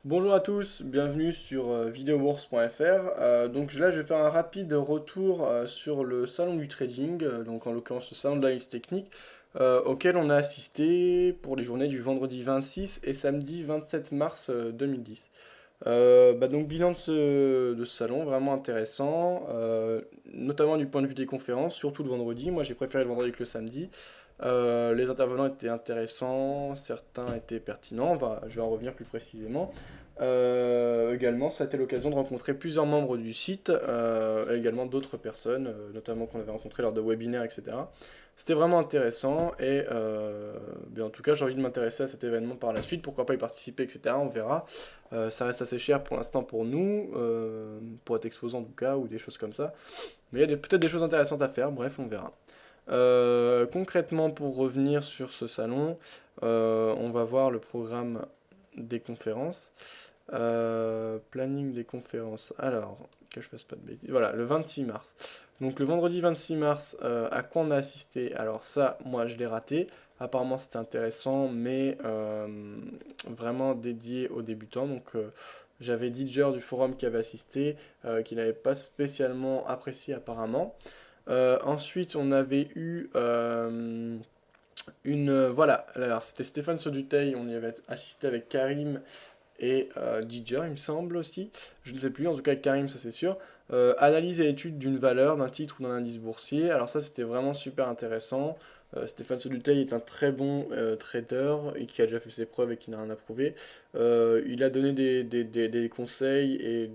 Bonjour à tous, bienvenue sur videobourse.fr. Donc là, je vais faire un rapide retour sur le salon du trading, donc en l'occurrence le salon de l'analyse technique, auquel on a assisté pour les journées du vendredi 26 et samedi 27 mars 2010. Donc bilan de ce salon, vraiment intéressant, notamment du point de vue des conférences, surtout le vendredi. Moi j'ai préféré le vendredi que le samedi. Les intervenants étaient intéressants, certains étaient pertinents, je vais en revenir plus précisément. Également, ça a été l'occasion de rencontrer plusieurs membres du site, et également d'autres personnes, notamment qu'on avait rencontrées lors de webinaires, etc. C'était vraiment intéressant et en tout cas j'ai envie de m'intéresser à cet événement par la suite, pourquoi pas y participer, etc. On verra. Ça reste assez cher pour l'instant pour nous, pour être exposant en tout cas, ou des choses comme ça. Mais il y a peut-être des choses intéressantes à faire, bref, on verra. Concrètement, pour revenir sur ce salon, on va voir le programme des conférences. Planning des conférences. Alors, que je fasse pas de bêtises. Voilà, le 26 mars. Donc le vendredi 26 mars, à quoi on a assisté? Alors ça, moi je l'ai raté. Apparemment c'était intéressant, mais vraiment dédié aux débutants. Donc j'avais Didger du forum qui avait assisté, qui n'avait pas spécialement apprécié apparemment. Ensuite, on avait eu voilà, alors c'était Stéphane Soduteil, on y avait assisté avec Karim et Didger, il me semble aussi. Je ne sais plus, en tout cas avec Karim, ça c'est sûr. Analyse et étude d'une valeur, d'un titre ou d'un indice boursier. Alors ça, c'était vraiment super intéressant. Stéphane Soduteil est un très bon trader et qui a déjà fait ses preuves et qui n'a rien à prouver. Il a donné des conseils et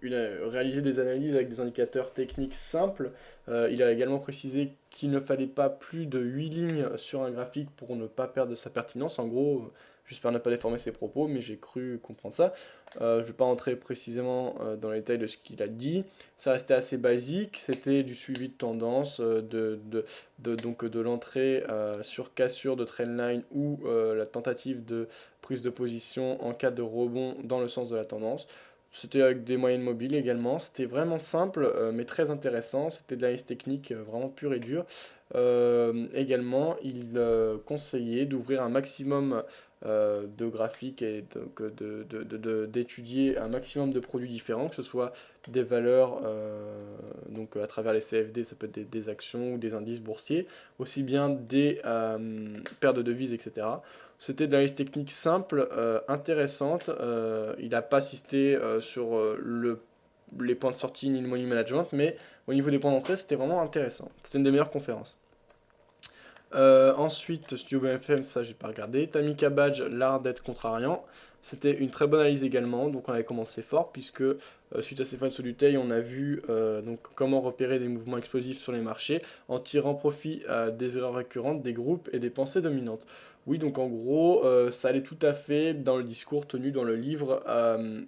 il a réalisé des analyses avec des indicateurs techniques simples. Il a également précisé qu'il ne fallait pas plus de 8 lignes sur un graphique pour ne pas perdre de sa pertinence. En gros, j'espère ne pas déformer ses propos, mais j'ai cru comprendre ça. Je ne vais pas entrer précisément dans les détails de ce qu'il a dit. Ça restait assez basique, c'était du suivi de tendance, donc de l'entrée sur cassure de trendline ou la tentative de prise de position en cas de rebond dans le sens de la tendance. C'était avec des moyennes mobiles également. C'était vraiment simple, mais très intéressant. C'était de l'analyse technique vraiment pure et dure. Également, il conseillait d'ouvrir un maximum de graphiques et donc d'étudier un maximum de produits différents, que ce soit des valeurs, donc à travers les CFD, ça peut être des actions ou des indices boursiers, aussi bien des paires de devises, etc. C'était de l'analyse technique simple, intéressante. Il n'a pas assisté sur les points de sortie ni le money management, mais au niveau des points d'entrée, c'était vraiment intéressant. C'était une des meilleures conférences. Ensuite, Studio BFM, ça j'ai pas regardé. Tamika Badge, l'art d'être contrariant. C'était une très bonne analyse également, donc on avait commencé fort, puisque suite à Stéphane Soluteil, on a vu donc, comment repérer des mouvements explosifs sur les marchés en tirant profit des erreurs récurrentes, des groupes et des pensées dominantes. Oui, donc en gros, ça allait tout à fait dans le discours tenu dans le livre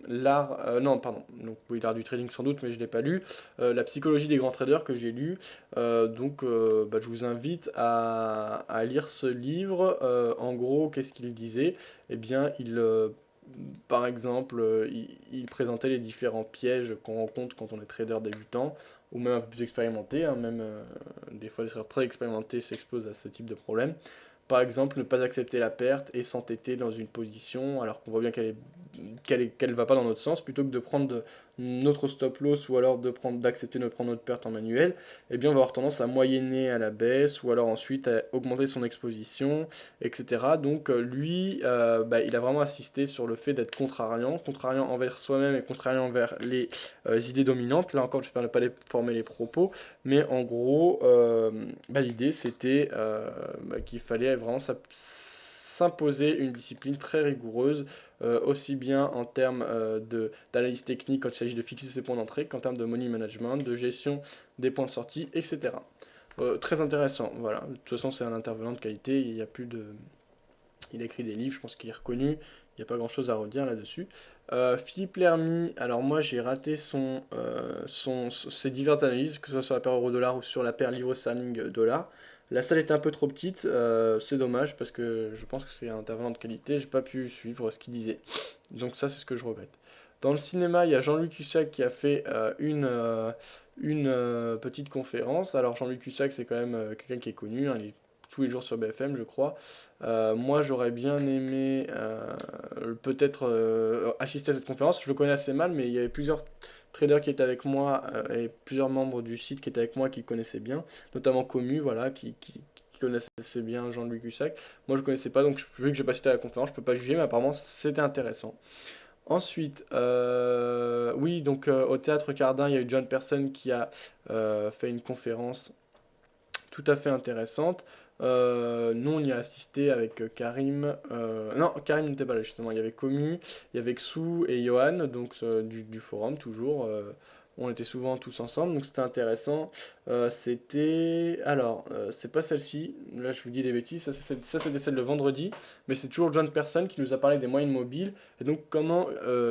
L'art. Non, pardon, donc oui, l'art du trading sans doute, mais je ne l'ai pas lu. La psychologie des grands traders que j'ai lu. Je vous invite à lire ce livre. En gros, qu'est-ce qu'il disait? Eh bien, par exemple, il présentait les différents pièges qu'on rencontre quand on est trader débutant, ou même un peu plus expérimenté, hein, même des fois les traders très expérimentés s'exposent à ce type de problème. Par exemple, ne pas accepter la perte et s'entêter dans une position alors qu'on voit bien qu'elle va pas dans notre sens, plutôt que de prendre notre stop loss ou alors d'accepter de prendre notre perte en manuel, eh bien on va avoir tendance à moyenner à la baisse ou alors ensuite à augmenter son exposition, etc. Donc lui, il a vraiment insisté sur le fait d'être contrariant, contrariant envers soi-même et contrariant envers les idées dominantes. Là encore, je ne vais pas former les propos, mais en gros, l'idée c'était qu'il fallait vraiment s'imposer une discipline très rigoureuse, aussi bien en termes d'analyse technique quand il s'agit de fixer ses points d'entrée, qu'en termes de money management, de gestion des points de sortie, etc. Très intéressant, voilà. De toute façon, c'est un intervenant de qualité, il y a plus de... Il a écrit des livres, je pense qu'il est reconnu, il n'y a pas grand-chose à redire là-dessus. Philippe Lermy, alors moi j'ai raté ses diverses analyses, que ce soit sur la paire euro-dollar ou sur la paire livre-sterling dollar. La salle était un peu trop petite, c'est dommage parce que je pense que c'est un intervenant de qualité, j'ai pas pu suivre ce qu'il disait. Donc ça c'est ce que je regrette. Dans le cinéma, il y a Jean-Luc Cussac qui a fait une petite conférence. Alors Jean-Luc Cussac c'est quand même quelqu'un qui est connu, hein, il est tous les jours sur BFM, je crois. Moi, j'aurais bien aimé peut-être assister à cette conférence. Je le connais assez mal, mais il y avait plusieurs traders qui étaient avec moi et plusieurs membres du site qui étaient avec moi qui connaissaient bien, notamment Commu, voilà, qui connaissait assez bien Jean-Louis Cussac. Moi, je connaissais pas, donc vu que j'ai pas assisté à la conférence, je peux pas juger, mais apparemment, c'était intéressant. Ensuite, oui, donc au Théâtre Cardin, il y a eu John Person qui a fait une conférence tout à fait intéressante. Nous, on y a assisté avec Karim. Non, Karim n'était pas là justement. Il y avait Commu, il y avait Xu et Johan, donc du forum toujours. On était souvent tous ensemble, donc c'était intéressant. C'était. Alors, c'est pas celle-ci. Là, je vous dis des bêtises. Ça, c'était celle de vendredi. Mais c'est toujours John Person qui nous a parlé des moyennes mobiles. Et donc, comment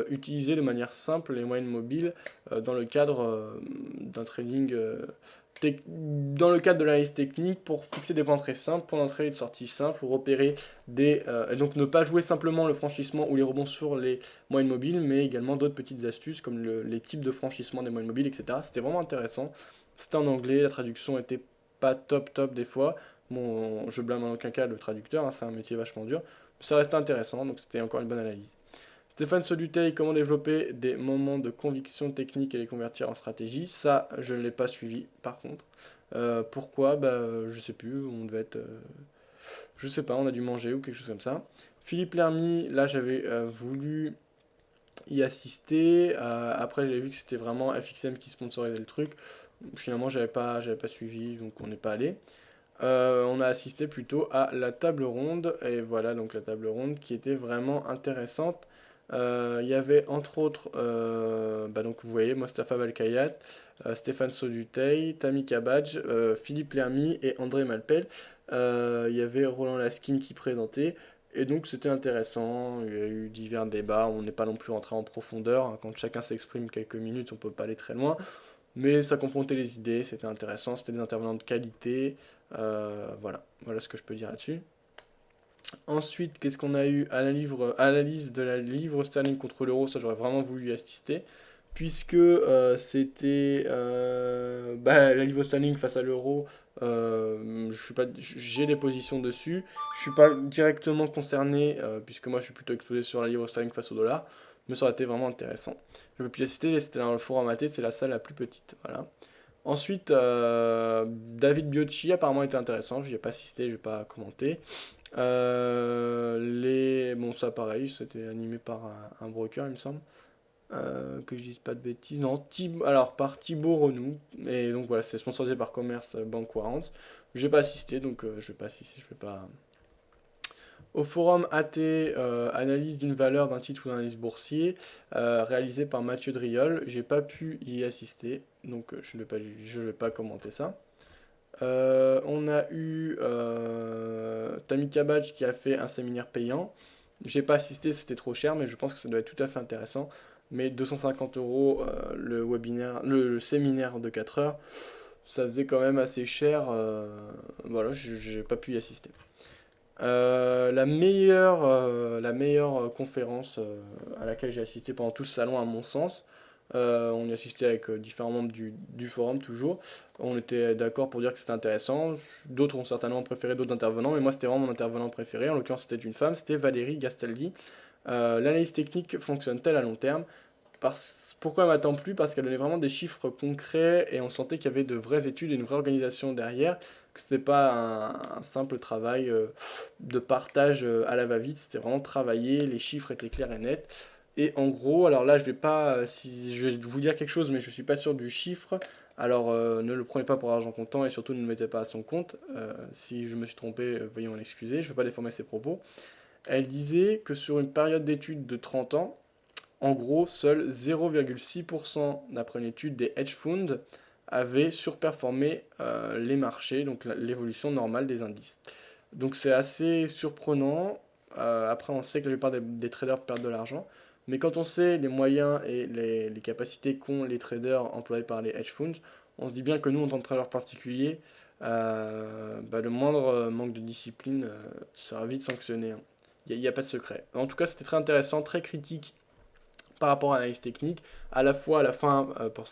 utiliser de manière simple les moyennes mobiles dans le cadre d'un trading. Dans le cadre de l'analyse technique pour fixer des points très simples, points d'entrée et de sortie simples, pour repérer et donc ne pas jouer simplement le franchissement ou les rebonds sur les moyennes mobiles, mais également d'autres petites astuces comme les types de franchissement des moyennes mobiles, etc. C'était vraiment intéressant. C'était en anglais, la traduction était pas top des fois. Bon, je blâme en aucun cas le traducteur, hein, c'est un métier vachement dur. Mais ça restait intéressant, donc c'était encore une bonne analyse. Stéphane Soluteil, comment développer des moments de conviction technique et les convertir en stratégie. Ça, je ne l'ai pas suivi, par contre. Pourquoi? Bah, je sais plus, on devait être... je sais pas, on a dû manger ou quelque chose comme ça. Philippe Lermy, là, j'avais voulu y assister. Après, j'avais vu que c'était vraiment FXM qui sponsorisait le truc. Finalement, j'avais pas suivi, donc on n'est pas allé. On a assisté plutôt à la table ronde, et voilà donc la table ronde qui était vraiment intéressante. Il y avait entre autres, donc vous voyez, Mostafa Balkayat, Stéphane Soduteil, Tammy Kabadj, Philippe Lermy et André Malpel. Il y avait Roland Laskin qui présentait, et donc c'était intéressant. Il y a eu divers débats, on n'est pas non plus rentré en profondeur, hein. Quand chacun s'exprime quelques minutes, on peut pas aller très loin. Mais ça confrontait les idées, c'était intéressant, c'était des intervenants de qualité. Voilà ce que je peux dire là-dessus. Ensuite, qu'est-ce qu'on a eu à la analyse de la livre sterling contre l'euro, ça j'aurais vraiment voulu y assister, puisque c'était la livre sterling face à l'euro. Je suis pas, j'ai des positions dessus. Je suis pas directement concerné, puisque moi je suis plutôt exposé sur la livre sterling face au dollar, mais ça aurait été vraiment intéressant. Je peux plus y assister, c'était dans le forum AT, c'est la salle la plus petite. Voilà. Ensuite, David Biocchi apparemment était intéressant, je n'y ai pas assisté, je vais pas commenter. Bon, ça pareil, c'était animé par un broker, il me semble. Que je dise pas de bêtises. Non, alors par Thibaut Renou. Et donc voilà, c'est sponsorisé par Commerce Bank Warrants. J'ai pas assisté, donc je vais pas assister, je vais pas. Au forum AT, analyse d'une valeur d'un titre ou d'un indice boursier, réalisé par Mathieu Driol. J'ai pas pu y assister, donc je vais pas commenter ça. On a eu Tammy Kabadj qui a fait un séminaire payant. J'ai pas assisté, c'était trop cher, mais je pense que ça doit être tout à fait intéressant. Mais 250 euros le webinaire, le séminaire de 4 heures, ça faisait quand même assez cher. Voilà, j'ai pas pu y assister. La meilleure conférence à laquelle j'ai assisté pendant tout ce salon, à mon sens, on y assistait avec différents membres du forum toujours. On était d'accord pour dire que c'était intéressant. D'autres ont certainement préféré d'autres intervenants, mais moi c'était vraiment mon intervenant préféré. En l'occurrence, c'était une femme, c'était Valérie Gastaldi. L'analyse technique fonctionne-t-elle à long terme? Pourquoi elle m'a tant plu? Parce qu'elle donnait vraiment des chiffres concrets et on sentait qu'il y avait de vraies études et une vraie organisation derrière, que c'était pas un simple travail de partage à la va-vite, c'était vraiment travaillé, les chiffres étaient clairs et nets. Et en gros, alors là, je vais pas, si je vais vous dire quelque chose, mais je suis pas sûr du chiffre. Alors ne le prenez pas pour argent comptant et surtout ne le mettez pas à son compte. Si je me suis trompé, veuillez m'en excuser. Je ne veux pas déformer ses propos. Elle disait que sur une période d'études de 30 ans, en gros, seuls 0,6% d'après une étude des hedge funds avaient surperformé les marchés, donc l'évolution normale des indices. Donc c'est assez surprenant. Après, on sait que la plupart des traders perdent de l'argent. Mais quand on sait les moyens et les capacités qu'ont les traders employés par les hedge funds, on se dit bien que nous, en tant que traders particuliers, le moindre manque de discipline sera vite sanctionné, hein. Il n'y a pas de secret. En tout cas, c'était très intéressant, très critique par rapport à l'analyse technique, à la fois à la fin pour